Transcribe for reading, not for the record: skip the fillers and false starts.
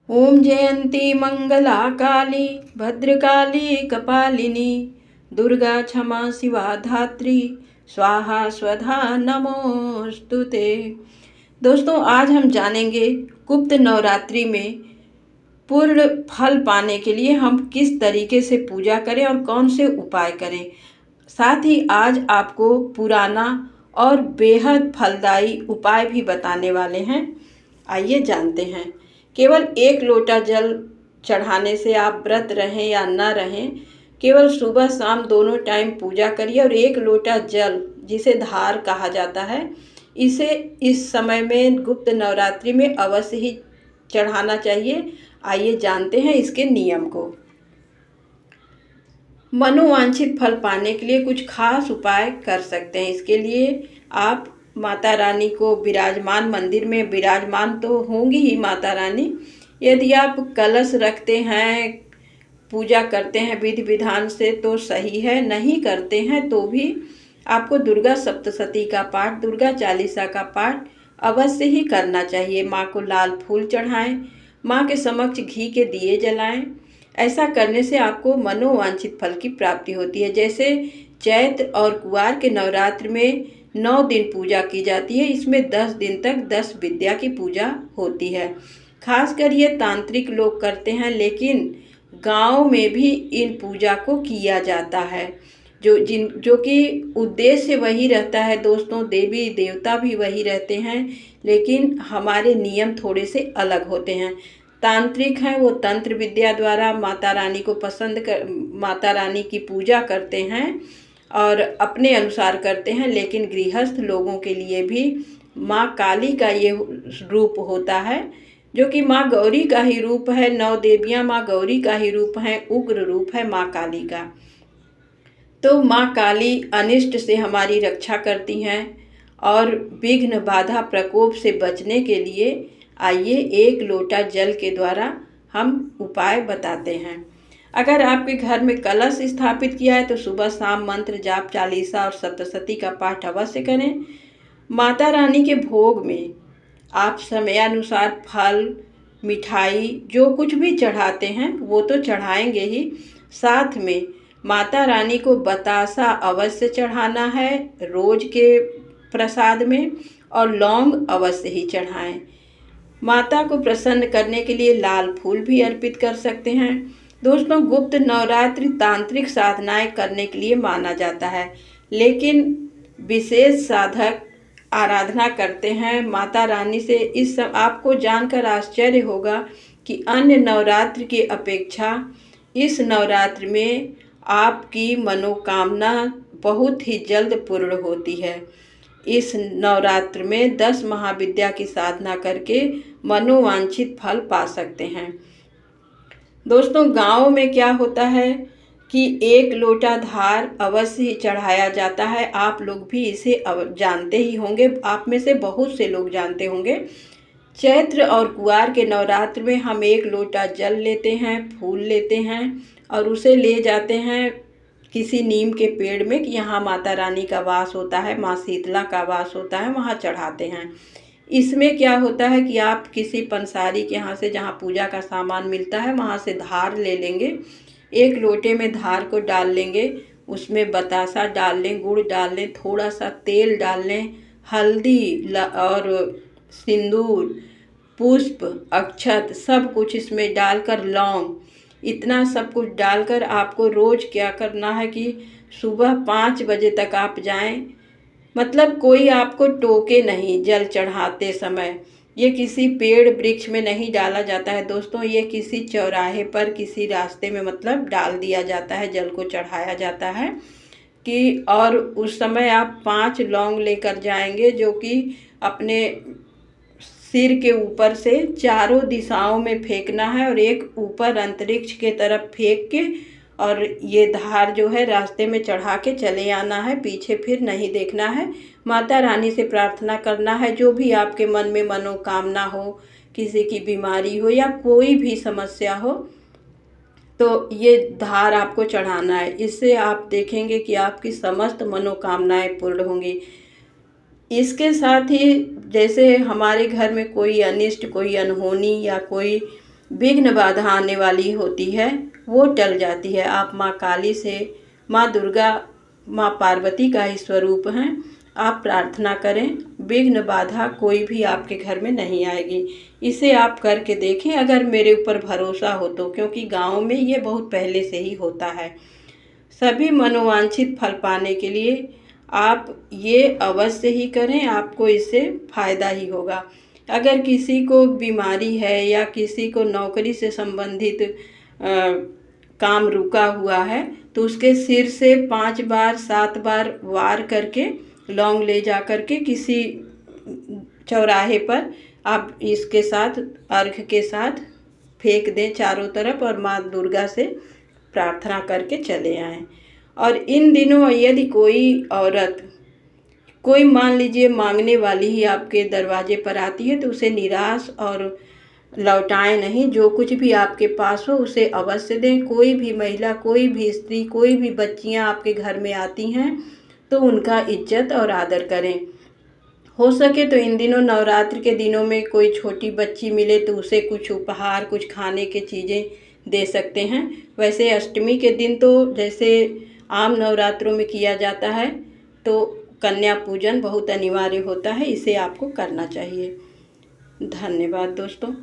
ओम जयंती मंगला काली भद्रकाली कपालिनी दुर्गा क्षमा शिवा धात्री स्वाहा स्वधा नमोस्तुते। दोस्तों, आज हम जानेंगे गुप्त नवरात्रि में पूर्ण फल पाने के लिए हम किस तरीके से पूजा करें और कौन से उपाय करें। साथ ही आज आपको पुराना और बेहद फलदायी उपाय भी बताने वाले हैं। आइए जानते हैं। केवल 1 लोटा जल चढ़ाने से आप व्रत रहें या न रहें, केवल सुबह शाम दोनों टाइम पूजा करिए और 1 लोटा जल, जिसे धार कहा जाता है, इसे इस समय में गुप्त नवरात्रि में अवश्य ही चढ़ाना चाहिए। आइए जानते हैं इसके नियम को। मनोवांछित फल पाने के लिए कुछ खास उपाय कर सकते हैं। इसके लिए आप माता रानी को विराजमान, मंदिर में विराजमान तो होंगी ही माता रानी। यदि आप कलश रखते हैं, पूजा करते हैं विधि विधान से तो सही है, नहीं करते हैं तो भी आपको दुर्गा सप्तशती का पाठ, दुर्गा चालीसा का पाठ अवश्य ही करना चाहिए। माँ को लाल फूल चढ़ाएं, माँ के समक्ष घी के दिए जलाएं। ऐसा करने से आपको मनोवांछित फल की प्राप्ति होती है। जैसे चैत्र और कुवार के नवरात्र में 9 दिन पूजा की जाती है, इसमें 10 दिन तक 10 विद्या की पूजा होती है। खासकर ये तांत्रिक लोग करते हैं, लेकिन गांव में भी इन पूजा को किया जाता है। जो कि उद्देश्य वही रहता है दोस्तों, देवी देवता भी वही रहते हैं, लेकिन हमारे नियम थोड़े से अलग होते हैं। तांत्रिक हैं, वो तंत्र विद्या द्वारा माता रानी को माता रानी की पूजा करते हैं और अपने अनुसार करते हैं। लेकिन गृहस्थ लोगों के लिए भी माँ काली का ये रूप होता है, जो कि माँ गौरी का ही रूप है। 9 देवियाँ माँ गौरी का ही रूप हैं, उग्र रूप है माँ काली का। तो माँ काली अनिष्ट से हमारी रक्षा करती हैं और विघ्न बाधा प्रकोप से बचने के लिए आइए 1 लोटा जल के द्वारा हम उपाय बताते हैं। अगर आपके घर में कलश स्थापित किया है तो सुबह शाम मंत्र जाप, चालीसा और सप्तशती का पाठ अवश्य करें। माता रानी के भोग में आप समयानुसार फल, मिठाई, जो कुछ भी चढ़ाते हैं वो तो चढ़ाएंगे ही, साथ में माता रानी को बतासा अवश्य चढ़ाना है रोज के प्रसाद में, और लौंग अवश्य ही चढ़ाएं। माता को प्रसन्न करने के लिए लाल फूल भी अर्पित कर सकते हैं। दोस्तों, गुप्त नवरात्रि तांत्रिक साधनाएं करने के लिए माना जाता है, लेकिन विशेष साधक आराधना करते हैं माता रानी से। इस सब आपको जानकर आश्चर्य होगा कि अन्य नवरात्र की अपेक्षा इस नवरात्र में आपकी मनोकामना बहुत ही जल्द पूर्ण होती है। इस नवरात्र में 10 महाविद्या की साधना करके मनोवांछित फल पा सकते हैं। दोस्तों, गांव में क्या होता है कि 1 लोटा धार अवश्य ही चढ़ाया जाता है। आप लोग भी इसे जानते ही होंगे, आप में से बहुत से लोग जानते होंगे। चैत्र और कुवार के नवरात्र में हम 1 लोटा जल लेते हैं, फूल लेते हैं और उसे ले जाते हैं किसी नीम के पेड़ में कि यहाँ माता रानी का वास होता है, माँ शीतला का वास होता है, वहाँ चढ़ाते हैं। इसमें क्या होता है कि आप किसी पंसारी के यहाँ से, जहाँ पूजा का सामान मिलता है, वहाँ से धार ले लेंगे। 1 लोटे में धार को डाल लेंगे, उसमें बतासा डाल लें, गुड़ डाल लें, थोड़ा सा तेल डाल लें, हल्दी और सिंदूर, पुष्प, अक्षत सब कुछ इसमें डालकर, लौंग, इतना सब कुछ डालकर आपको रोज क्या करना है कि सुबह 5 बजे तक आप जाएं। मतलब कोई आपको टोके नहीं जल चढ़ाते समय। ये किसी पेड़ वृक्ष में नहीं डाला जाता है दोस्तों, ये किसी चौराहे पर, किसी रास्ते में मतलब डाल दिया जाता है, जल को चढ़ाया जाता है कि, और उस समय आप 5 लौंग लेकर जाएंगे, जो कि अपने सिर के ऊपर से चारों दिशाओं में फेंकना है और एक ऊपर अंतरिक्ष के तरफ फेंक के, और ये धार जो है रास्ते में चढ़ा के चले आना है, पीछे फिर नहीं देखना है। माता रानी से प्रार्थना करना है, जो भी आपके मन में मनोकामना हो, किसी की बीमारी हो या कोई भी समस्या हो, तो ये धार आपको चढ़ाना है। इससे आप देखेंगे कि आपकी समस्त मनोकामनाएं पूर्ण होंगी। इसके साथ ही जैसे हमारे घर में कोई अनिष्ट, कोई अनहोनी या कोई विघ्न बाधा आने वाली होती है वो टल जाती है। आप माँ काली से, माँ दुर्गा, माँ पार्वती का ही स्वरूप हैं। आप प्रार्थना करें, विघ्न बाधा कोई भी आपके घर में नहीं आएगी। इसे आप करके देखें अगर मेरे ऊपर भरोसा हो तो, क्योंकि गाँव में ये बहुत पहले से ही होता है। सभी मनोवांछित फल पाने के लिए आप ये अवश्य ही करें, आपको इससे फ़ायदा ही होगा। अगर किसी को बीमारी है या किसी को नौकरी से संबंधित काम रुका हुआ है तो उसके सिर से 5 बार 7 बार वार करके लौंग ले जा करके किसी चौराहे पर आप इसके साथ अर्घ के साथ फेंक दें चारों तरफ और माँ दुर्गा से प्रार्थना करके चले आएं। और इन दिनों यदि कोई औरत, कोई मान लीजिए मांगने वाली ही आपके दरवाजे पर आती है तो उसे निराश और लौटाएं नहीं। जो कुछ भी आपके पास हो उसे अवश्य दें। कोई भी महिला, कोई भी स्त्री, कोई भी बच्चियां आपके घर में आती हैं तो उनका इज्जत और आदर करें। हो सके तो इन दिनों नवरात्रि के दिनों में कोई छोटी बच्ची मिले तो उसे कुछ उपहार, कुछ खाने की चीज़ें दे सकते हैं। वैसे अष्टमी के दिन तो जैसे आम नवरात्रों में किया जाता है तो कन्या पूजन बहुत अनिवार्य होता है, इसे आपको करना चाहिए। धन्यवाद दोस्तों।